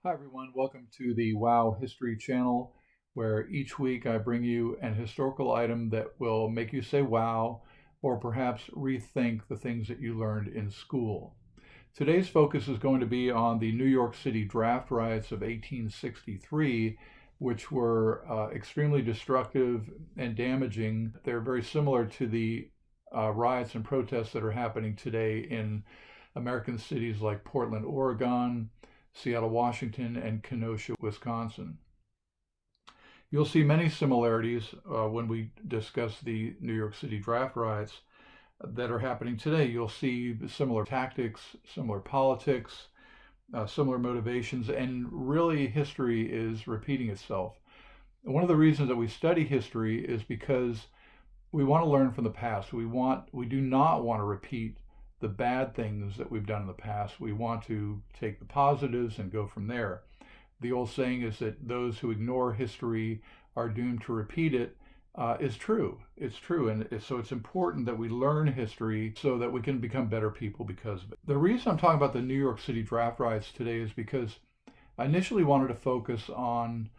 Hi, everyone. Welcome to the WoW History channel, where each week I bring you an historical item that will make you say wow, or perhaps rethink the things that you learned in school. Today's focus is going to be on the New York City draft riots of 1863, which were extremely destructive and damaging. They're very similar to the riots and protests that are happening today in American cities like Portland, Oregon, Seattle, Washington, and Kenosha, Wisconsin. You'll see many similarities when we discuss the New York City draft riots that are happening today. You'll see similar tactics, similar politics, similar motivations, and really history is repeating itself. One of the reasons that we study history is because we want to learn from the past. We do not want to repeat the bad things that we've done in the past. We want to take the positives and go from there. The old saying is that those who ignore history are doomed to repeat it. Is true. It's true. And so it's important that we learn history so that we can become better people because of it. The reason I'm talking about the New York City draft riots today is because I initially wanted to focus on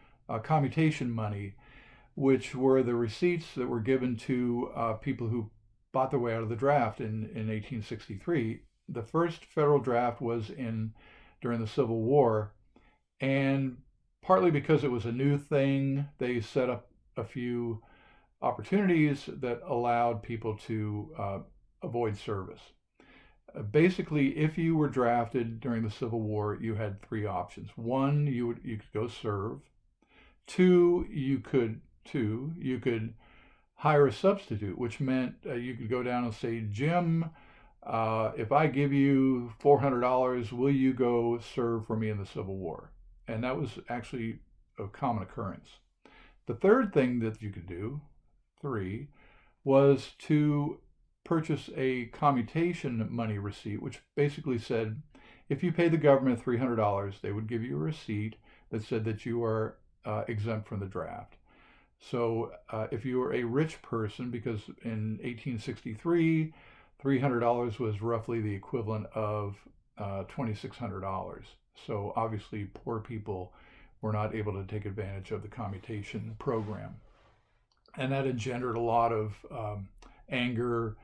commutation money, which were the receipts that were given to people who bought their way out of the draft in 1863. The first federal draft was during the Civil War, and partly because it was a new thing, they set up a few opportunities that allowed people to avoid service. Basically, if you were drafted during the Civil War, you had three options. One, you could go serve. Two, you could hire a substitute, which meant you could go down and say, Jim, if I give you $400, will you go serve for me in the Civil War? And that was actually a common occurrence. The third thing that you could do, three, was to purchase a commutation money receipt, which basically said if you pay the government $300, they would give you a receipt that said that you are exempt from the draft. So if you were a rich person, because in 1863, $300 was roughly the equivalent of $2,600. So obviously, poor people were not able to take advantage of the commutation program. And that engendered a lot of anger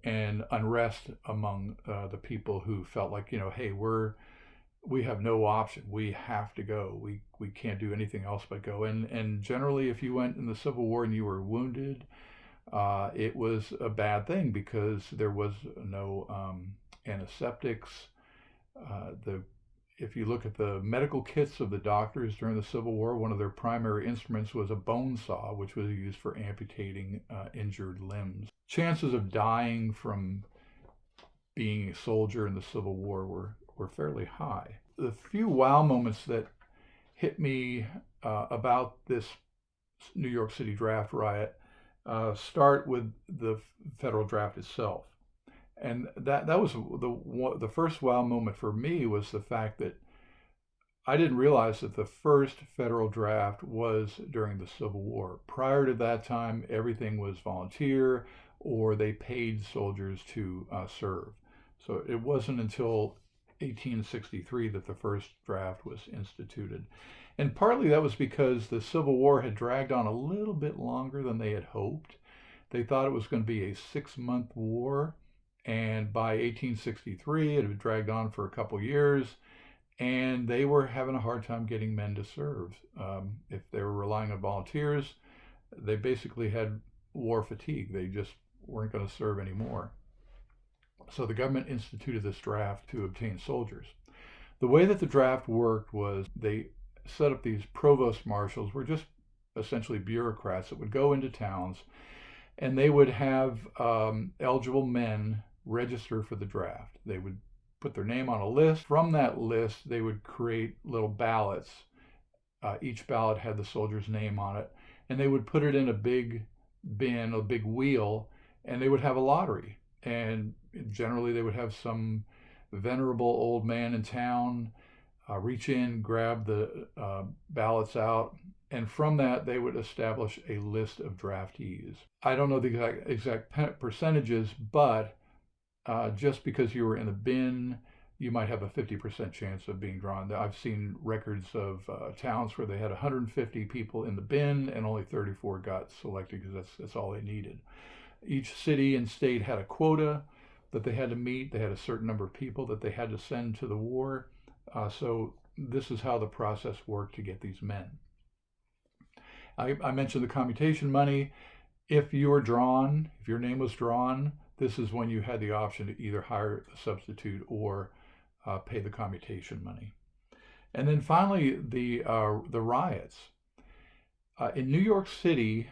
and unrest among the people who felt like, hey, we have no option. We have to go. We can't do anything else but go. And generally, if you went in the Civil War and you were wounded, it was a bad thing because there was no antiseptics. The If you look at the medical kits of the doctors during the Civil War, one of their primary instruments was a bone saw, which was used for amputating injured limbs. Chances of dying from being a soldier in the Civil War were fairly high. The few wow moments that hit me about this New York City draft riot start with the federal draft itself. And that was the first wow moment for me was the fact that I didn't realize that the first federal draft was during the Civil War. Prior to that time, everything was volunteer or they paid soldiers to serve. So it wasn't until 1863 that the first draft was instituted. And partly that was because the Civil War had dragged on a little bit longer than they had hoped. They thought it was going to be a 6-month war, and by 1863 it had dragged on for a couple years, and they were having a hard time getting men to serve. If they were relying on volunteers, they basically had war fatigue. They just weren't going to serve anymore. So the government instituted this draft to obtain soldiers. The way that the draft worked was they set up these provost marshals, were just essentially bureaucrats that would go into towns and they would have eligible men register for the draft. They would put their name on a list. From that list, they would create little ballots. Each ballot had the soldier's name on it, and they would put it in a big bin, a big wheel, and they would have a lottery. And generally, they would have some venerable old man in town reach in, grab the ballots out, and from that, they would establish a list of draftees. I don't know the exact percentages, but just because you were in the bin, you might have a 50% chance of being drawn. I've seen records of towns where they had 150 people in the bin and only 34 got selected because that's all they needed. Each city and state had a quota that they had to meet. They had a certain number of people that they had to send to the war. So this is how the process worked to get these men. I mentioned the commutation money. If you were drawn, if your name was drawn, this is when you had the option to either hire a substitute or pay the commutation money. And then finally, the riots. In New York City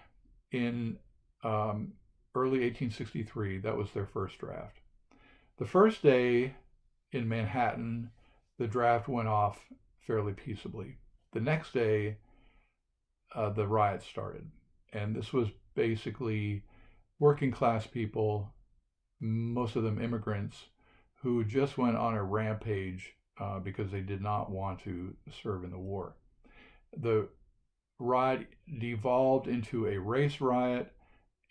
in early 1863, that was their first draft. The first day in Manhattan, the draft went off fairly peaceably. The next day, the riots started. And this was basically working class people, most of them immigrants, who just went on a rampage because they did not want to serve in the war. The riot devolved into a race riot,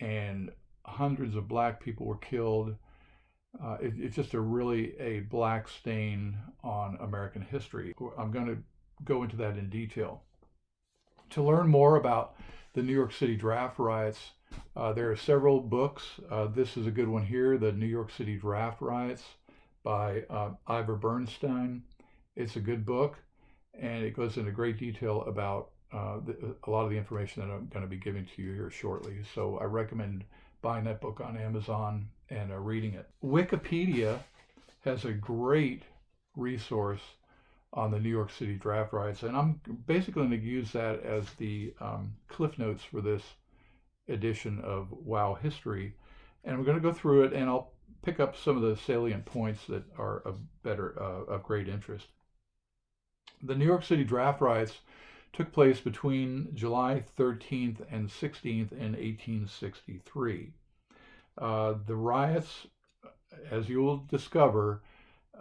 and hundreds of black people were killed. It's just a black stain on American history. I'm going to go into that in detail. To learn more about the New York City draft riots, there are several books. This is a good one here, The New York City Draft Riots by Ivor Bernstein. It's a good book, and it goes into great detail about a lot of the information that I'm going to be giving to you here shortly. So I recommend buying that book on Amazon and reading it. Wikipedia has a great resource on the New York City draft riots, and I'm basically going to use that as the cliff notes for this edition of Wow History. And we're going to go through it, and I'll pick up some of the salient points that are of great interest. The New York City draft riots took place between July 13th and 16th in 1863. The riots, as you will discover,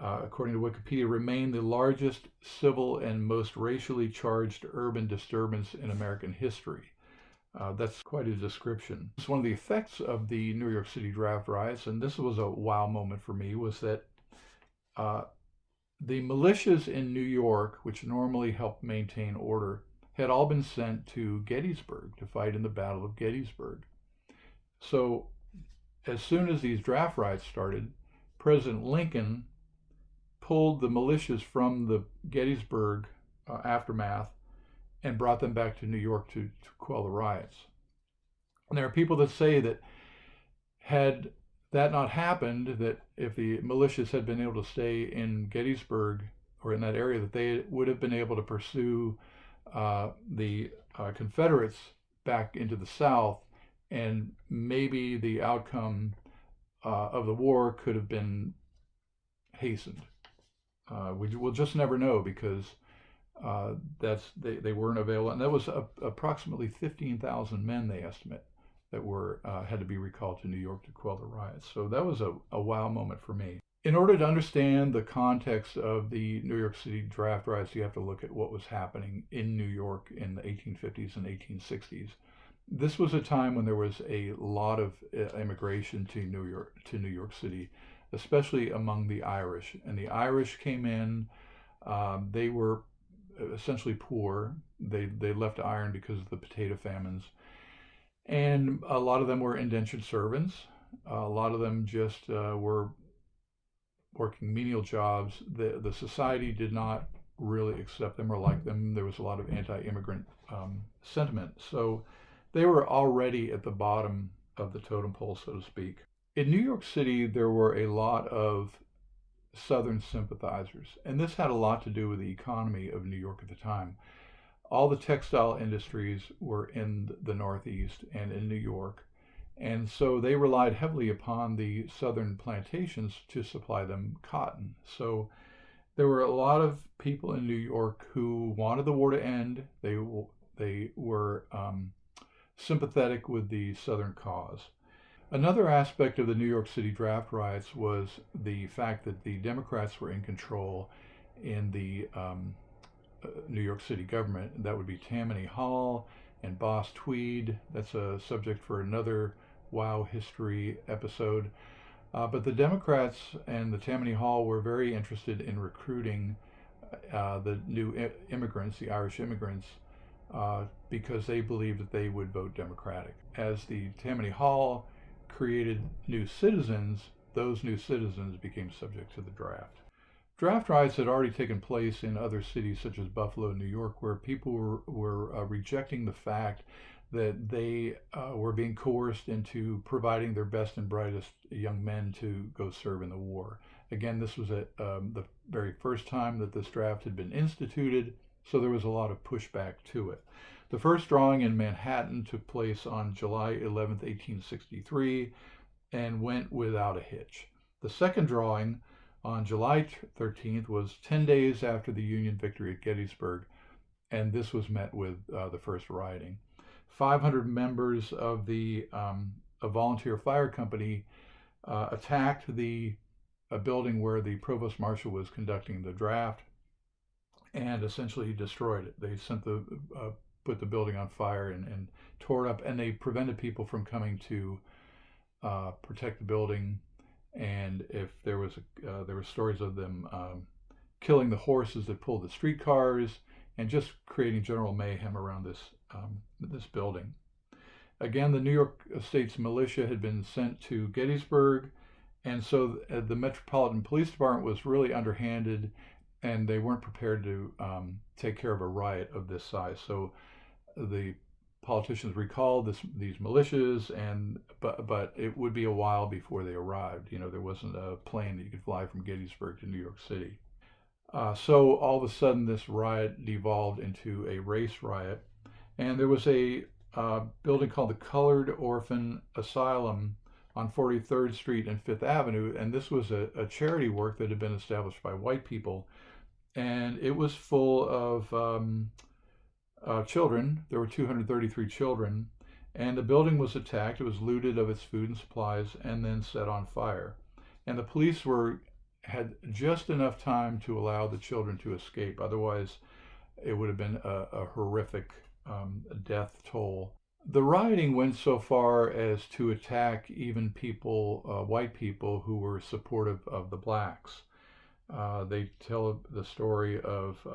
according to Wikipedia, remain the largest civil and most racially charged urban disturbance in American history. That's quite a description. It's one of the effects of the New York City draft riots, and this was a wow moment for me, was that the militias in New York, which normally help maintain order, had all been sent to Gettysburg to fight in the Battle of Gettysburg. So as soon as these draft riots started, President Lincoln pulled the militias from the Gettysburg aftermath and brought them back to New York to quell the riots. And there are people that say that had that not happened, that if the militias had been able to stay in Gettysburg or in that area, that they would have been able to pursue the Confederates back into the South, and maybe the outcome of the war could have been hastened. We'll just never know, because they weren't available, and that was approximately 15,000 men, they estimate, that had to be recalled to New York to quell the riots. So that was a wow moment for me. In order to understand the context of the New York City draft riots, you have to look at what was happening in New York in the 1850s and 1860s. This was a time when there was a lot of immigration to New York City, especially among the Irish. And the Irish came in. They were essentially poor. They left iron because of the potato famines. And a lot of them were indentured servants. A lot of them just were working menial jobs. The society did not really accept them or like them. There was a lot of anti-immigrant sentiment. So they were already at the bottom of the totem pole, so to speak. In New York City, there were a lot of Southern sympathizers, and this had a lot to do with the economy of New York at the time. All the textile industries were in the Northeast and in New York, and so they relied heavily upon the Southern plantations to supply them cotton. So there were a lot of people in New York who wanted the war to end. They were sympathetic with the Southern cause. Another aspect of the New York City draft riots was the fact that the Democrats were in control in the New York City government. That would be Tammany Hall and Boss Tweed. That's a subject for another Wow History episode. But the Democrats and the Tammany Hall were very interested in recruiting the new immigrants, the Irish immigrants, because they believed that they would vote Democratic. As the Tammany Hall created new citizens, those new citizens became subject to the draft. Draft riots had already taken place in other cities such as Buffalo and New York, where people were rejecting the fact that they were being coerced into providing their best and brightest young men to go serve in the war. Again, this was the very first time that this draft had been instituted, so there was a lot of pushback to it. The first drawing in Manhattan took place on July 11th, 1863, and went without a hitch. The second drawing on July 13th was 10 days after the Union victory at Gettysburg, and this was met with the first rioting. 500 members of the a volunteer fire company attacked the building where the provost marshal was conducting the draft and essentially destroyed it. They put the building on fire and tore it up, and they prevented people from coming to protect the building. And if there were stories of them killing the horses that pulled the streetcars and just creating general mayhem around this building. Again, the New York State's militia had been sent to Gettysburg, and so the Metropolitan Police Department was really underhanded, and they weren't prepared to take care of a riot of this size. So the politicians recalled these militias, but it would be a while before they arrived. There wasn't a plane that you could fly from Gettysburg to New York City. So all of a sudden, this riot devolved into a race riot, and there was a building called the Colored Orphan Asylum on 43rd Street and Fifth Avenue, and this was a charity work that had been established by white people, and it was full of children. There were 233 children, and the building was attacked. It was looted of its food and supplies and then set on fire. And the police had just enough time to allow the children to escape. Otherwise, it would have been a horrific death toll. The rioting went so far as to attack even white people who were supportive of the blacks. They tell the story of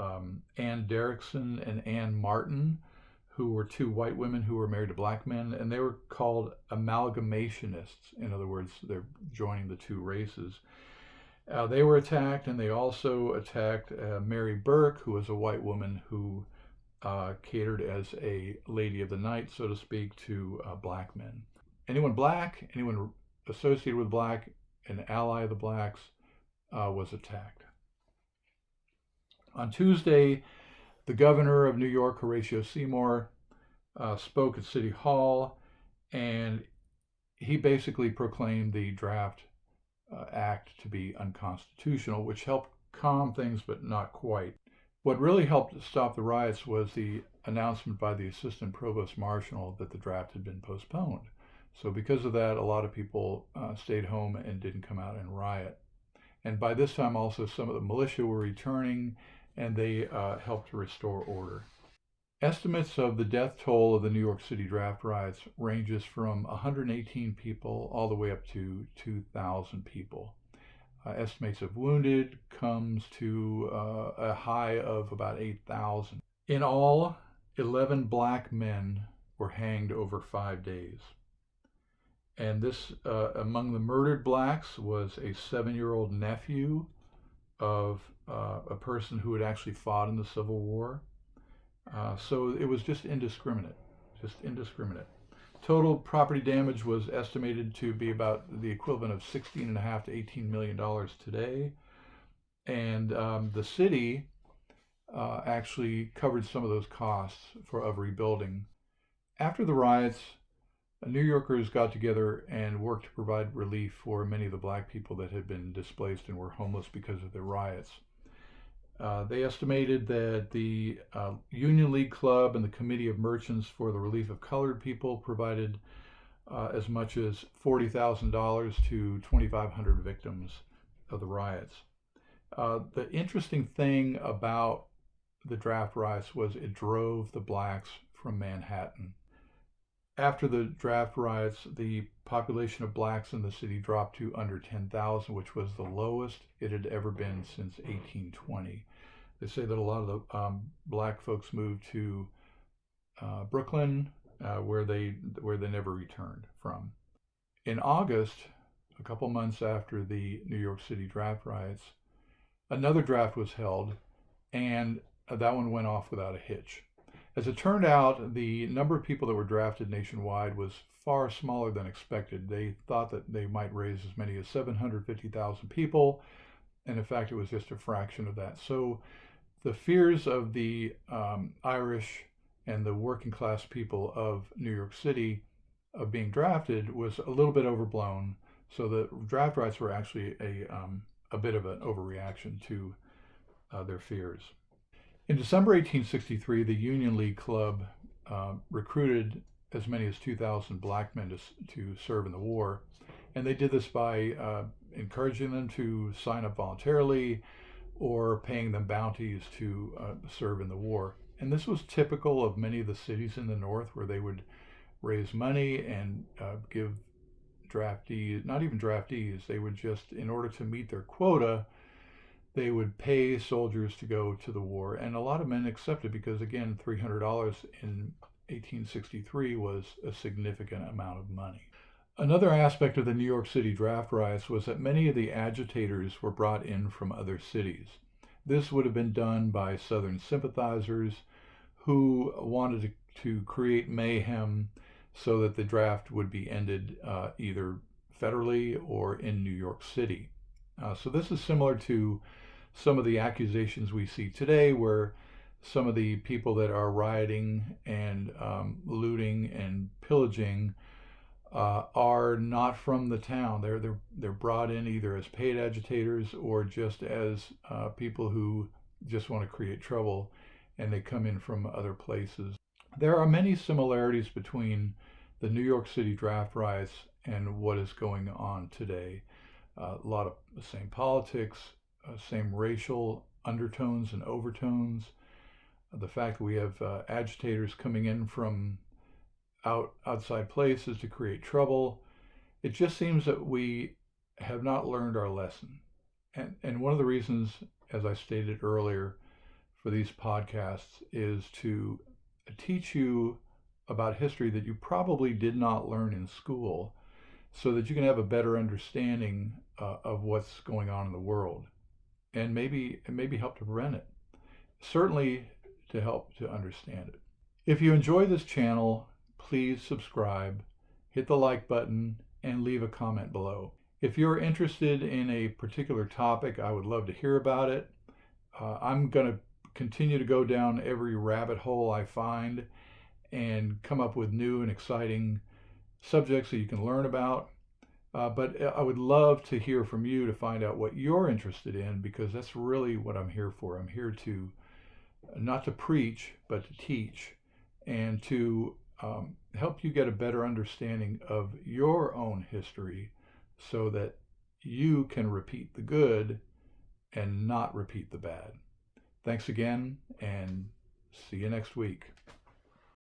Ann Derrickson and Ann Martin, who were two white women who were married to black men, and they were called amalgamationists. In other words, they're joining the two races. They were attacked, and they also attacked Mary Burke, who was a white woman who catered as a lady of the night, so to speak, to black men. Anyone black, anyone associated with black, an ally of the blacks, was attacked. On Tuesday, the governor of New York, Horatio Seymour, spoke at City Hall, and he basically proclaimed the draft act to be unconstitutional, which helped calm things, but not quite. What really helped stop the riots was the announcement by the assistant provost marshal that the draft had been postponed. So because of that, a lot of people stayed home and didn't come out and riot. And by this time also some of the militia were returning, and they helped to restore order. Estimates of the death toll of the New York City draft riots ranges from 118 people all the way up to 2,000 people. Estimates of wounded comes to a high of about 8,000. In all, 11 black men were hanged over 5 days. And this, among the murdered blacks, was a 7-year-old nephew of a person who had actually fought in the Civil War. So it was just indiscriminate. Total property damage was estimated to be about the equivalent of $16.5 to $18 million today. And the city actually covered some of those costs of rebuilding. After the riots, New Yorkers got together and worked to provide relief for many of the black people that had been displaced and were homeless because of the riots. They estimated that the Union League Club and the Committee of Merchants for the Relief of Colored People provided as much as $40,000 to 2,500 victims of the riots. The interesting thing about the draft riots was it drove the blacks from Manhattan. After the draft riots, the population of blacks in the city dropped to under 10,000, which was the lowest it had ever been since 1820. They say that a lot of the black folks moved to Brooklyn, where they never returned from. In August, a couple months after the New York City draft riots, another draft was held, and that one went off without a hitch. As it turned out, the number of people that were drafted nationwide was far smaller than expected. They thought that they might raise as many as 750,000 people, and in fact, it was just a fraction of that. So the fears of the Irish and the working class people of New York City of being drafted was a little bit overblown. So the draft rights were actually a bit of an overreaction to their fears. In December 1863, the Union League Club recruited as many as 2,000 black men to serve in the war. And they did this by encouraging them to sign up voluntarily or paying them bounties to serve in the war. And this was typical of many of the cities in the North where they would raise money and give draftees, not even draftees, they would just, in order to meet their quota, they would pay soldiers to go to the war. And a lot of men accepted because, again, $300 in 1863 was a significant amount of money. Another aspect of the New York City draft riots was that many of the agitators were brought in from other cities. This would have been done by Southern sympathizers who wanted to create mayhem so that the draft would be ended either federally or in New York City. So this is similar to some of the accusations we see today where some of the people that are rioting and looting and pillaging are not from the town. They're brought in either as paid agitators or just as people who just want to create trouble, and they come in from other places. There are many similarities between the New York City draft riots and what is going on today. A lot of the same politics, same racial undertones and overtones. The fact that we have agitators coming in from outside places to create trouble. It just seems that we have not learned our lesson. And one of the reasons, as I stated earlier, for these podcasts is to teach you about history that you probably did not learn in school so that you can have a better understanding of what's going on in the world and maybe help to prevent it. Certainly to help to understand it. If you enjoy this channel, please subscribe, hit the like button, and leave a comment below. If you're interested in a particular topic, I would love to hear about it. I'm going to continue to go down every rabbit hole I find and come up with new and exciting subjects that you can learn about. But I would love to hear from you to find out what you're interested in, because that's really what I'm here for. I'm here to not to preach, but to teach and to help you get a better understanding of your own history so that you can repeat the good and not repeat the bad. Thanks again, and see you next week.